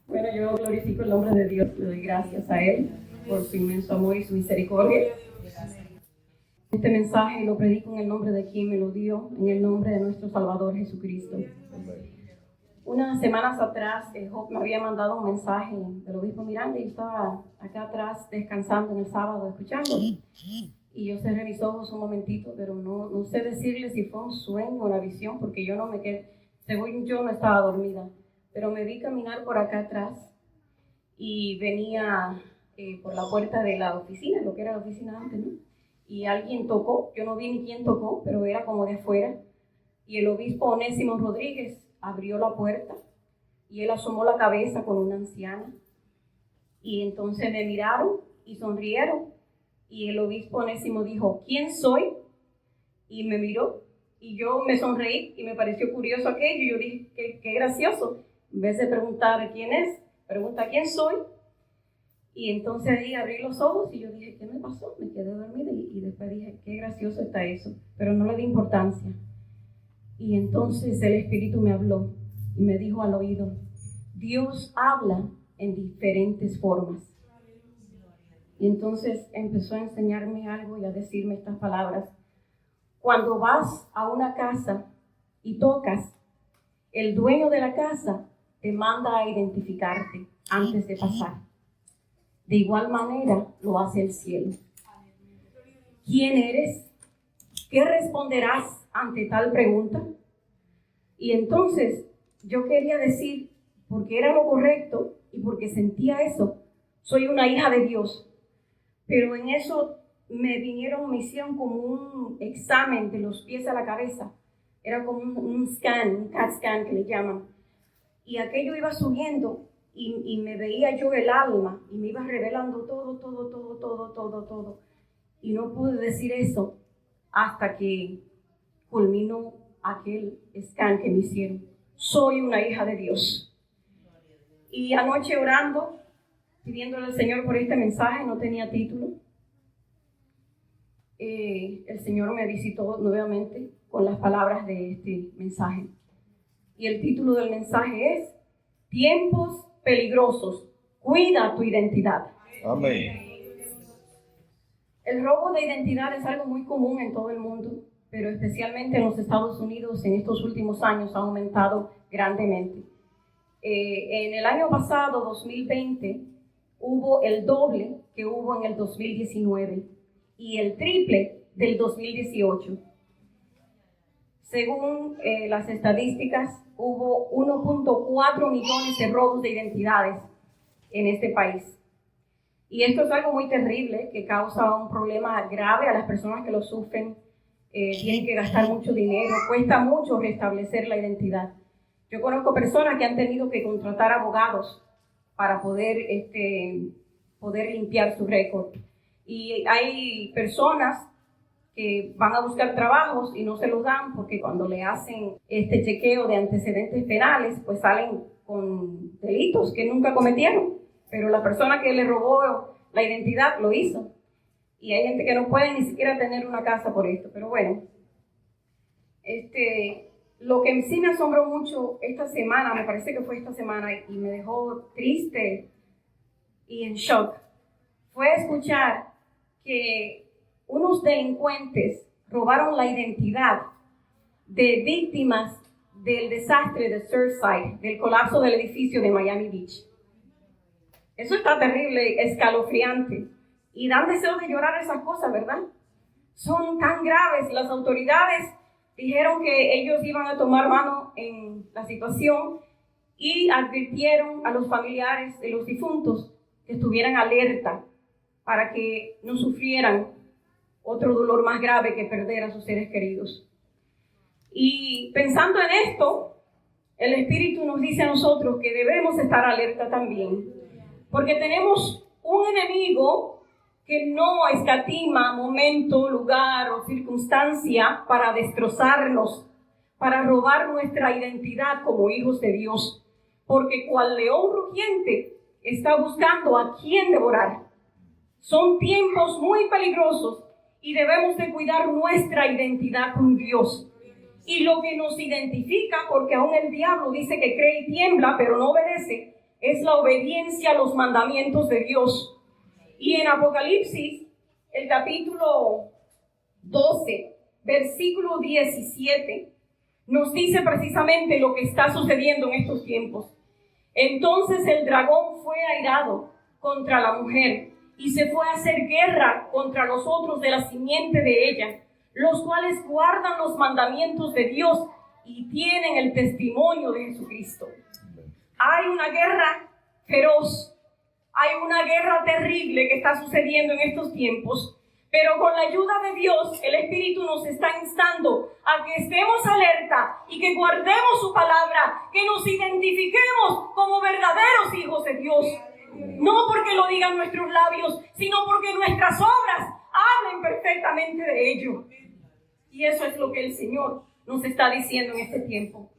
Bueno, yo glorifico el nombre de Dios, le doy gracias a Él por su inmenso amor y su misericordia. Este mensaje lo predico en el nombre de quien me lo dio, en el nombre de nuestro Salvador Jesucristo. Unas semanas atrás, Job me había mandado un mensaje del obispo Miranda y yo estaba acá atrás descansando en el sábado, escuchando. Y yo cerré mis ojos un momentito, pero no sé decirle si fue un sueño o una visión, porque yo no me quedé, según yo no estaba dormida. Pero me vi caminar por acá atrás y venía por la puerta de la oficina, lo que era la oficina antes, ¿no? Y alguien tocó, yo no vi ni quién tocó, pero era como de afuera. Y el obispo Onésimo Rodríguez abrió la puerta y él asomó la cabeza con una anciana. Y entonces me miraron y sonrieron. Y el obispo Onésimo dijo, ¿quién soy? Y me miró y yo me sonreí y me pareció curioso aquello. Y yo dije, qué gracioso. En vez de preguntar quién es, pregunta quién soy. Y entonces ahí abrí los ojos y yo dije, ¿qué me pasó? Me quedé dormida y después dije, qué gracioso está eso. Pero no le di importancia. Y entonces el Espíritu me habló y me dijo al oído, Dios habla en diferentes formas. Y entonces empezó a enseñarme algo y a decirme estas palabras. Cuando vas a una casa y tocas, el dueño de la casa te manda a identificarte antes de pasar. De igual manera lo hace el cielo. ¿Quién eres? ¿Qué responderás ante tal pregunta? Y entonces yo quería decir, porque era lo correcto y porque sentía eso, soy una hija de Dios. Pero en eso me hicieron como un examen de los pies a la cabeza. Era como un scan, un CAT scan que le llaman. Y aquello iba subiendo y me veía yo el alma y me iba revelando todo. Y no pude decir eso hasta que culminó aquel scan que me hicieron. Soy una hija de Dios. Y anoche orando, pidiéndole al Señor por este mensaje, no tenía título. El Señor me visitó nuevamente con las palabras de este mensaje. Y el título del mensaje es Tiempos peligrosos, cuida tu identidad. Amén. El robo de identidad es algo muy común en todo el mundo, pero especialmente en los Estados Unidos en estos últimos años ha aumentado grandemente. En el año pasado, 2020, hubo el doble que hubo en el 2019 y el triple del 2018. Según las estadísticas, hubo 1.4 millones de robos de identidades en este país. Y esto es algo muy terrible que causa un problema grave a las personas que lo sufren. Tienen que gastar mucho dinero, cuesta mucho restablecer la identidad. Yo conozco personas que han tenido que contratar abogados para poder limpiar su récord. Y hay personas que van a buscar trabajos y no se los dan porque cuando le hacen este chequeo de antecedentes penales, pues salen con delitos que nunca cometieron. Pero la persona que le robó la identidad lo hizo. Y hay gente que no puede ni siquiera tener una casa por esto. Pero bueno, lo que sí me asombró mucho esta semana, me parece que fue esta semana, y me dejó triste y en shock, fue escuchar que unos delincuentes robaron la identidad de víctimas del desastre de Surfside, del colapso del edificio de Miami Beach. Eso está terrible, escalofriante. Y dan deseo de llorar esas cosas, ¿verdad? Son tan graves. Las autoridades dijeron que ellos iban a tomar mano en la situación y advirtieron a los familiares de los difuntos que estuvieran alerta para que no sufrieran otro dolor más grave que perder a sus seres queridos. Y pensando en esto, el Espíritu nos dice a nosotros que debemos estar alerta también, porque tenemos un enemigo que no escatima momento, lugar o circunstancia para destrozarnos, para robar nuestra identidad como hijos de Dios, porque cual león rugiente está buscando a quien devorar. Son tiempos muy peligrosos y debemos de cuidar nuestra identidad con Dios. Y lo que nos identifica, porque aún el diablo dice que cree y tiembla, pero no obedece, es la obediencia a los mandamientos de Dios. Y en Apocalipsis, el capítulo 12, versículo 17, nos dice precisamente lo que está sucediendo en estos tiempos. Entonces el dragón fue airado contra la mujer y se fue a hacer guerra contra los otros de la simiente de ella, los cuales guardan los mandamientos de Dios y tienen el testimonio de Jesucristo. Hay una guerra feroz, hay una guerra terrible que está sucediendo en estos tiempos, pero con la ayuda de Dios, el Espíritu nos está instando a que estemos alerta y que guardemos su palabra, que nos identifiquemos como verdaderos hijos de Dios. No porque lo digan nuestros labios, sino porque nuestras obras hablen perfectamente de ello. Y eso es lo que el Señor nos está diciendo en este tiempo.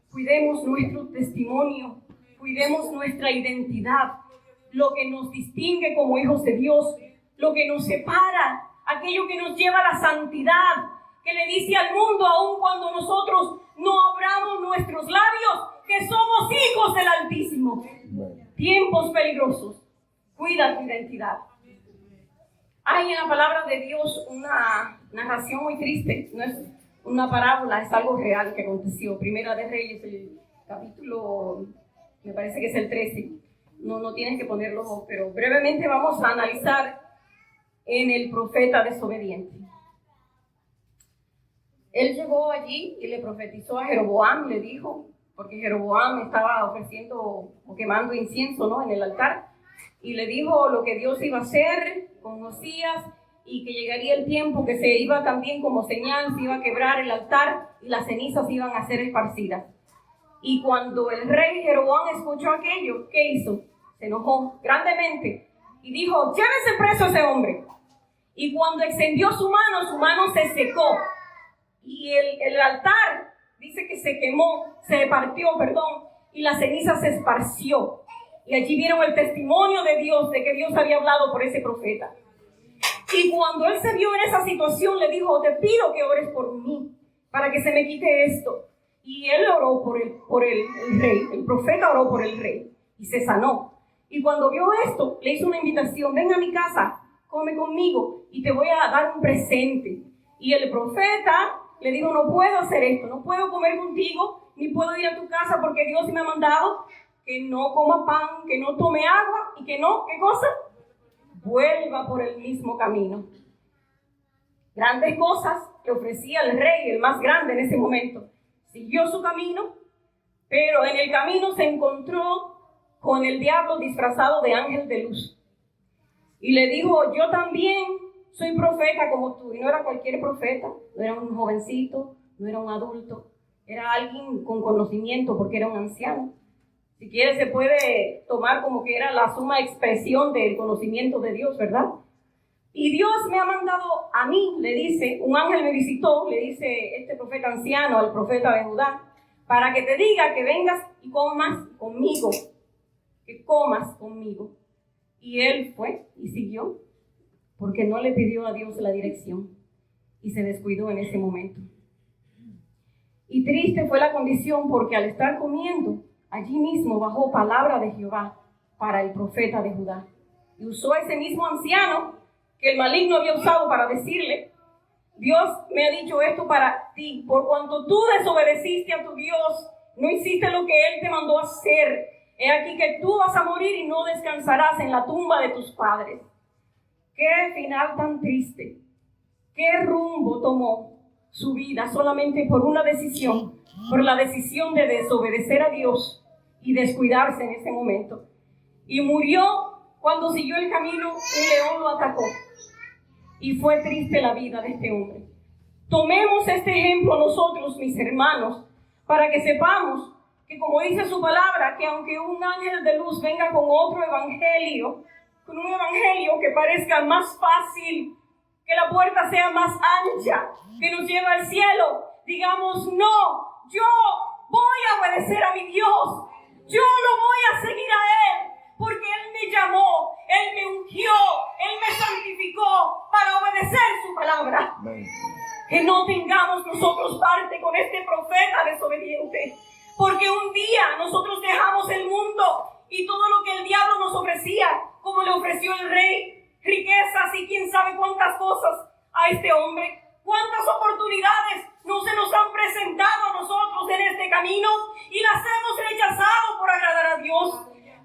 Cuidemos nuestro testimonio, cuidemos nuestra identidad, lo que nos distingue como hijos de Dios, lo que nos separa, aquello que nos lleva a la santidad, que le dice al mundo, aun cuando nosotros no abramos nuestros labios, que somos hijos del Altísimo. Tiempos peligrosos. Cuida tu identidad. Hay en la palabra de Dios una narración muy triste. No es una parábola, es algo real que aconteció. Primera de Reyes, el capítulo, me parece que es el 13. No tienes que ponerlo, pero brevemente vamos a analizar en el profeta desobediente. Él llegó allí y le profetizó a Jeroboam, le dijo, porque Jeroboam estaba ofreciendo o quemando incienso, ¿no?, en el altar, y le dijo lo que Dios iba a hacer con Josías y que llegaría el tiempo que se iba también como señal, se iba a quebrar el altar y las cenizas iban a ser esparcidas. Y cuando el rey Jeroboam escuchó aquello, ¿qué hizo? Se enojó grandemente y dijo, llévense preso a ese hombre. Y cuando extendió su mano se secó. Y el altar, dice que se quemó, se partió, y la ceniza se esparció. Y allí vieron el testimonio de Dios, de que Dios había hablado por ese profeta. Y cuando él se vio en esa situación, le dijo, te pido que ores por mí, para que se me quite esto. Y él oró por el rey, el profeta oró por el rey, y se sanó. Y cuando vio esto, le hizo una invitación, ven a mi casa, come conmigo, y te voy a dar un presente. Y el profeta le dijo, no puedo hacer esto, no puedo comer contigo, ni puedo ir a tu casa, porque Dios me ha mandado que no coma pan, que no tome agua, y que no, ¿qué cosa? Vuelva por el mismo camino. Grandes cosas que ofrecía el rey, el más grande en ese momento. Siguió su camino, pero en el camino se encontró con el diablo disfrazado de ángel de luz. Y le dijo, yo también soy profeta como tú. Y no era cualquier profeta, no era un jovencito, no era un adulto, era alguien con conocimiento porque era un anciano. Si quiere se puede tomar como que era la suma expresión del conocimiento de Dios, ¿verdad? Y Dios me ha mandado a mí, le dice, un ángel me visitó, le dice este profeta anciano al profeta de Judá, para que te diga que vengas y comas conmigo, que comas conmigo. Y él fue y siguió, porque no le pidió a Dios la dirección y se descuidó en ese momento. Y triste fue la condición, porque al estar comiendo, allí mismo bajó palabra de Jehová para el profeta de Judá. Y usó ese mismo anciano que el maligno había usado para decirle, Dios me ha dicho esto para ti, por cuanto tú desobedeciste a tu Dios, no hiciste lo que Él te mandó hacer. He aquí que tú vas a morir y no descansarás en la tumba de tus padres. Qué final tan triste. Qué rumbo tomó su vida solamente por una decisión, por la decisión de desobedecer a Dios y descuidarse en ese momento. Y murió cuando siguió el camino, un león lo atacó. Y fue triste la vida de este hombre. Tomemos este ejemplo nosotros, mis hermanos, para que sepamos que, como dice su palabra, que aunque un ángel de luz venga con otro evangelio, con un evangelio que parezca más fácil, que la puerta sea más ancha, que nos lleva al cielo, digamos, no, yo voy a obedecer a mi Dios, yo lo voy a seguir a Él, porque Él me llamó, Él me ungió, Él me santificó para obedecer su palabra. Amén. Que no tengamos nosotros parte con este profeta desobediente, porque un día nosotros dejamos el mundo y todo lo que el diablo nos ofrecía, como le ofreció el rey, riquezas y quién sabe cuántas cosas a este hombre. Cuántas oportunidades no se nos han presentado a nosotros en este camino y las hemos rechazado por agradar a Dios.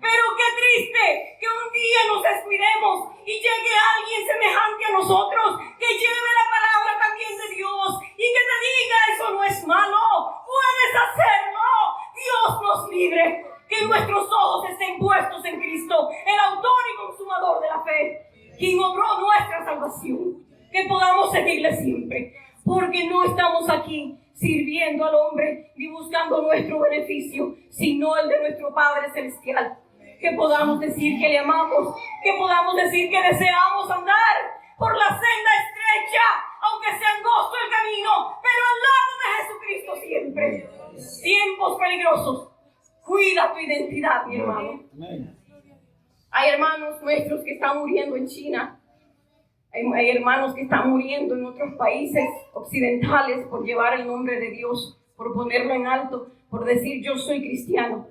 Pero qué triste que un día nos descuidemos y llegue alguien semejante a nosotros, que lleve la palabra también de Dios y que te diga: eso no es malo, puedes hacerlo. Dios nos libre. Que nuestros ojos estén puestos en Cristo, el autor y consumador de la fe, quien obró nuestra salvación. Que podamos seguirle siempre, porque no estamos aquí sirviendo al hombre ni buscando nuestro beneficio, sino el de nuestro Padre Celestial. Que podamos decir que le amamos, que podamos decir que deseamos andar por la senda estrecha, aunque sea angosto el camino, pero al lado de Jesucristo siempre. Tiempos peligrosos. Cuida tu identidad, mi hermano. Hay hermanos nuestros que están muriendo en China. Hay hermanos que están muriendo en otros países occidentales por llevar el nombre de Dios, por ponerlo en alto, por decir: yo soy cristiano.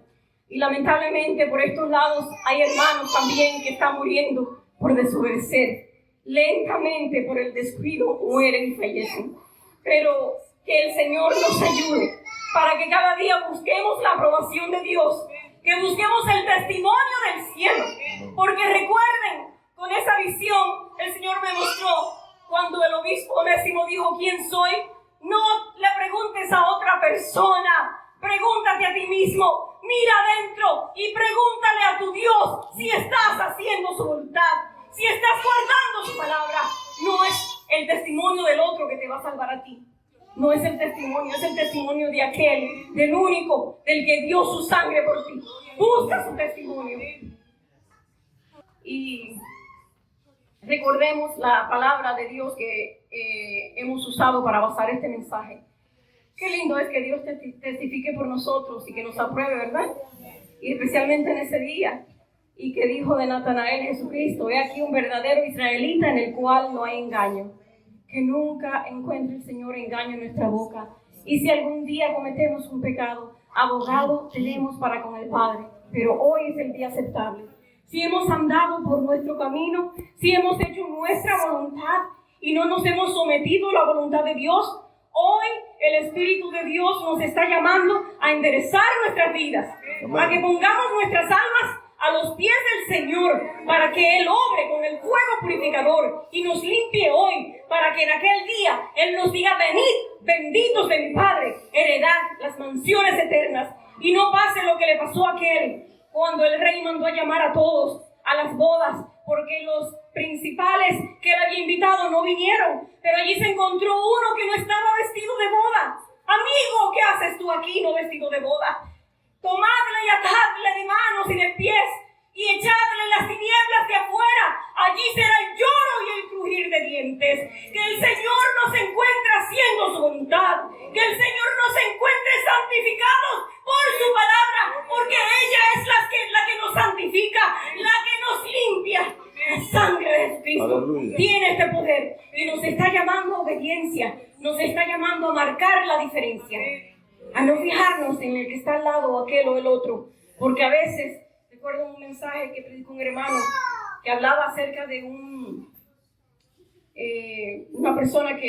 Y lamentablemente por estos lados hay hermanos también que están muriendo por desobedecer. Lentamente, por el descuido, mueren y fallecen. Pero que el Señor nos ayude para que cada día busquemos la aprobación de Dios, que busquemos el testimonio del cielo. Porque recuerden, con esa visión el Señor me mostró cuando el obispo Onésimo dijo: ¿quién soy? No le preguntes a otra persona, pregúntate a ti mismo, mira adentro y pregúntale a tu Dios si estás haciendo su voluntad, si estás guardando su palabra. No es el testimonio del otro que te va a salvar a ti. No es el testimonio, es el testimonio de aquel, del único, del que dio su sangre por ti. Busca su testimonio. Y recordemos la palabra de Dios que hemos usado para basar este mensaje. Qué lindo es que Dios testifique por nosotros y que nos apruebe, ¿verdad? Y especialmente en ese día. Y que dijo de Natanael Jesucristo: he aquí un verdadero israelita en el cual no hay engaño. Que nunca encuentre el Señor engaño en nuestra boca. Y si algún día cometemos un pecado, abogado tenemos para con el Padre. Pero hoy es el día aceptable. Si hemos andado por nuestro camino, si hemos hecho nuestra voluntad y no nos hemos sometido a la voluntad de Dios, hoy el Espíritu de Dios nos está llamando a enderezar nuestras vidas, a que pongamos nuestras almas a los pies del Señor, para que Él obre con el fuego purificador y nos limpie hoy, para que en aquel día Él nos diga: venid, benditos de mi Padre, heredad las mansiones eternas. Y no pase lo que le pasó a aquel, cuando el rey mandó a llamar a todos a las bodas, porque los principales que él había invitado no vinieron, pero allí se encontró uno que no estaba vestido de boda. Amigo, ¿qué haces tú aquí no vestido de boda? Tomadle y atadle de manos y de pies y echadle en las tinieblas de afuera. Allí será el lloro y el crujir de dientes. Que el Señor nos encuentre haciendo su voluntad. Que el Señor nos encuentre santificados por su palabra, porque ella es la que nos santifica, la que nos limpia. La sangre de Jesucristo tiene este poder y nos está llamando a obediencia, nos está llamando a marcar la diferencia, a no fijarnos en el que está al lado, aquel o el otro, porque a veces, recuerdo un mensaje que predicó un hermano que hablaba acerca de una persona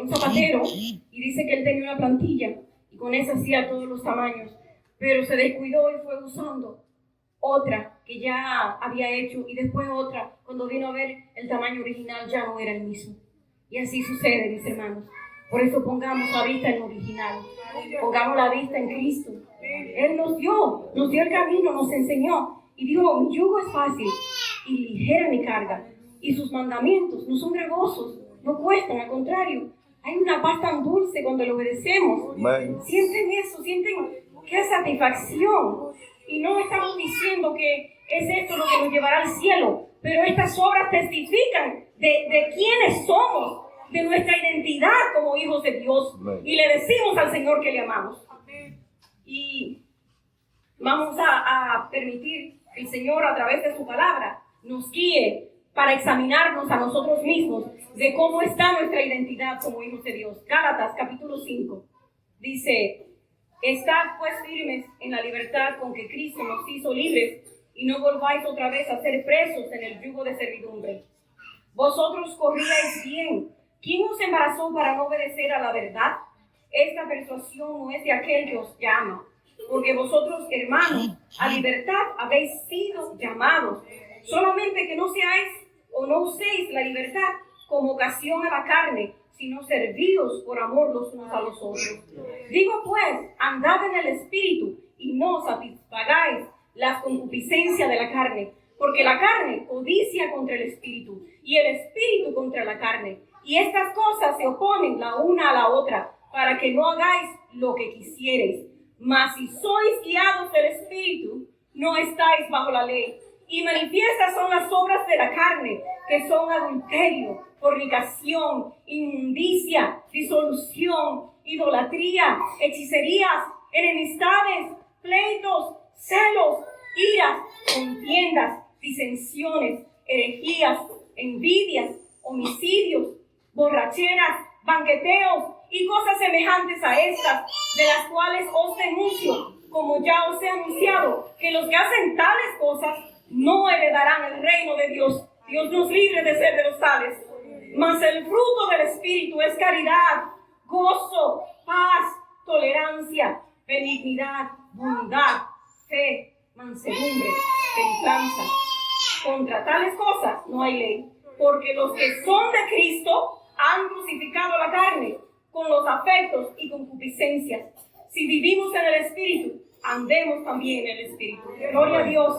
un zapatero, y dice que él tenía una plantilla y con esa hacía todos los tamaños, pero se descuidó y fue usando otra que ya había hecho y después otra. Cuando vino a ver, el tamaño original ya no era el mismo. Y así sucede, mis hermanos. Por eso pongamos la vista en lo original, pongamos la vista en Cristo. Él nos dio el camino, nos enseñó y dijo: mi yugo es fácil y ligera mi carga, y sus mandamientos no son gravosos, no cuestan, al contrario, hay una paz tan dulce cuando le obedecemos. Sienten eso, sienten qué satisfacción. Y no estamos diciendo que es esto lo que nos llevará al cielo, pero estas obras testifican de quiénes somos, de nuestra identidad como hijos de Dios. Y le decimos al Señor que le amamos. Y vamos a permitir que el Señor, a través de su palabra, nos guíe para examinarnos a nosotros mismos de cómo está nuestra identidad como hijos de Dios. Gálatas capítulo 5 dice: estad pues firmes en la libertad con que Cristo nos hizo libres, y no volváis otra vez a ser presos en el yugo de servidumbre. Vosotros corríais bien. ¿Quién os embarazó para no obedecer a la verdad? Esta persuasión no es de aquel que os llama, porque vosotros, hermanos, a libertad habéis sido llamados, solamente que no seáis o no uséis la libertad como ocasión a la carne, sino servíos por amor los unos a los otros. Digo pues, andad en el Espíritu y no satisfagáis las concupiscencias de la carne, porque la carne codicia contra el Espíritu y el Espíritu contra la carne, y estas cosas se oponen la una a la otra, para que no hagáis lo que quisiereis. Mas si sois guiados del Espíritu, no estáis bajo la ley. Y manifiestas son las obras de la carne, que son adulterio, fornicación, inmundicia, disolución, idolatría, hechicerías, enemistades, pleitos, celos, iras, contiendas, disensiones, herejías, envidias, homicidios, borracheras, banqueteos y cosas semejantes a estas, de las cuales os denuncio, como ya os he anunciado, que los que hacen tales cosas no heredarán el reino de Dios. Dios nos libre de ser de los tales. Mas el fruto del Espíritu es caridad, gozo, paz, tolerancia, benignidad, bondad, fe, mansedumbre, templanza. Contra tales cosas no hay ley, porque los que son de Cristo han crucificado la carne con los afectos y concupiscencias. Si vivimos en el Espíritu, andemos también en el Espíritu. Gloria a Dios.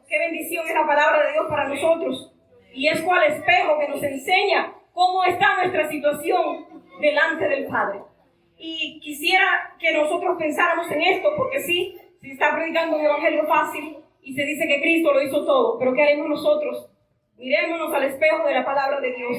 Qué bendición es la palabra de Dios para nosotros. Y es cual espejo que nos enseña cómo está nuestra situación delante del Padre. Y quisiera que nosotros pensáramos en esto, porque sí, se está predicando un evangelio fácil y se dice que Cristo lo hizo todo. Pero ¿qué haremos nosotros? Mirémonos al espejo de la palabra de Dios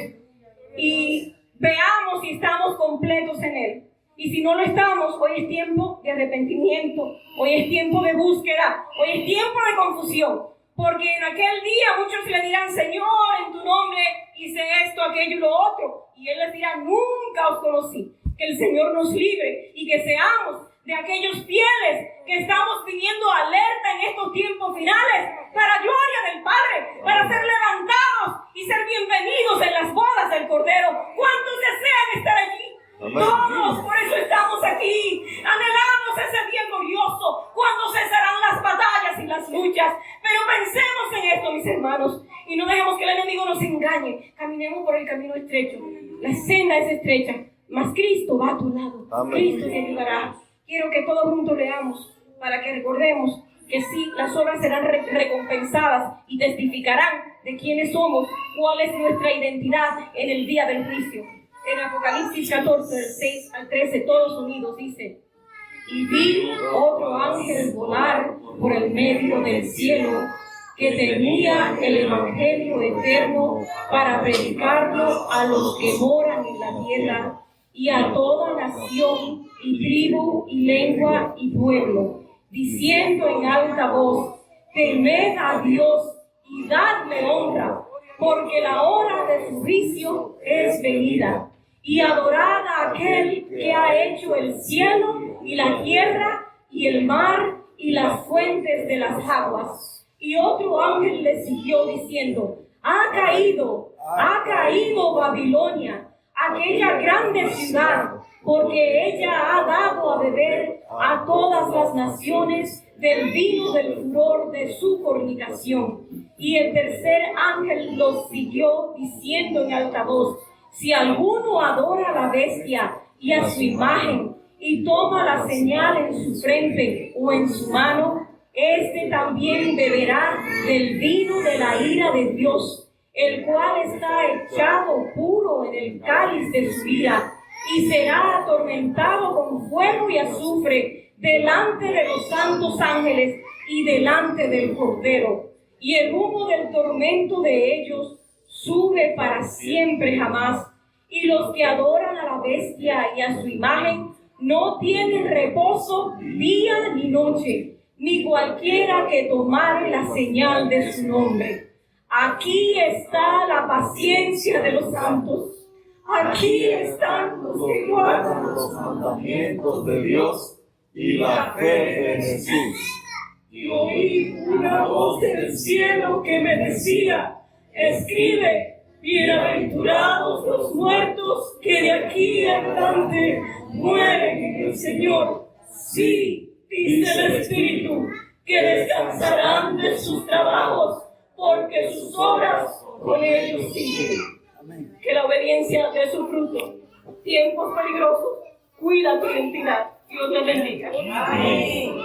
y veamos si estamos completos en Él. Y si no lo estamos, hoy es tiempo de arrepentimiento, hoy es tiempo de búsqueda, hoy es tiempo de confusión. Porque en aquel día muchos le dirán, Señor, en tu nombre hice esto, aquello y lo otro. Y Él les dirá, nunca os conocí. Que el Señor nos libre y que seamos de aquellos fieles que estamos viniendo alerta en estos tiempos finales para gloria del Padre, para ser levantados y ser bienvenidos en las bodas del Cordero. ¿Cuántos desean estar allí? Amén. Todos, por eso estamos aquí. Anhelamos ese día glorioso, cuando cesarán las batallas y las luchas. Pero pensemos en esto, mis hermanos, y no dejemos que el enemigo nos engañe. Caminemos por el camino estrecho. La senda es estrecha, mas Cristo va a tu lado. Amén. Cristo te ayudará. Quiero que todos juntos leamos para que recordemos que sí, las obras serán recompensadas y testificarán de quiénes somos, cuál es nuestra identidad en el día del juicio. En Apocalipsis 14, del 6 al 13, todos unidos, dice: y vi otro ángel volar por el medio del cielo, que tenía el evangelio eterno para predicarlo a los que moran en la tierra y a toda nación y tribu y lengua y pueblo, diciendo en alta voz: temed a Dios y dadle honra, porque la hora de su juicio es venida, y adorad a aquel que ha hecho el cielo y la tierra y el mar y las fuentes de las aguas. Y otro ángel le siguió diciendo: ha caído Babilonia, aquella grande ciudad, porque ella ha dado a beber a todas las naciones del vino del furor de su fornicación. Y el tercer ángel los siguió diciendo en alta voz: si alguno adora a la bestia y a su imagen, y toma la señal en su frente o en su mano, este también beberá del vino de la ira de Dios, el cual está echado puro en el cáliz de su ira, y será atormentado con fuego y azufre delante de los santos ángeles y delante del Cordero. Y el humo del tormento de ellos sube para siempre jamás. Y los que adoran a la bestia y a su imagen no tienen reposo día ni noche, ni cualquiera que tomare la señal de su nombre. Aquí está la paciencia de los santos. Aquí están los que guardan los mandamientos de Dios y la fe de Jesús. Y oí una voz voz del cielo que me decía: escribe, bienaventurados los muertos que de aquí en adelante mueren en el Señor. Sí, dice el Espíritu, que descansarán de sus trabajos, porque sus obras con ellos siguen. Que la obediencia dé su fruto. Tiempos peligrosos, cuida tu identidad. Dios te bendiga. Amén.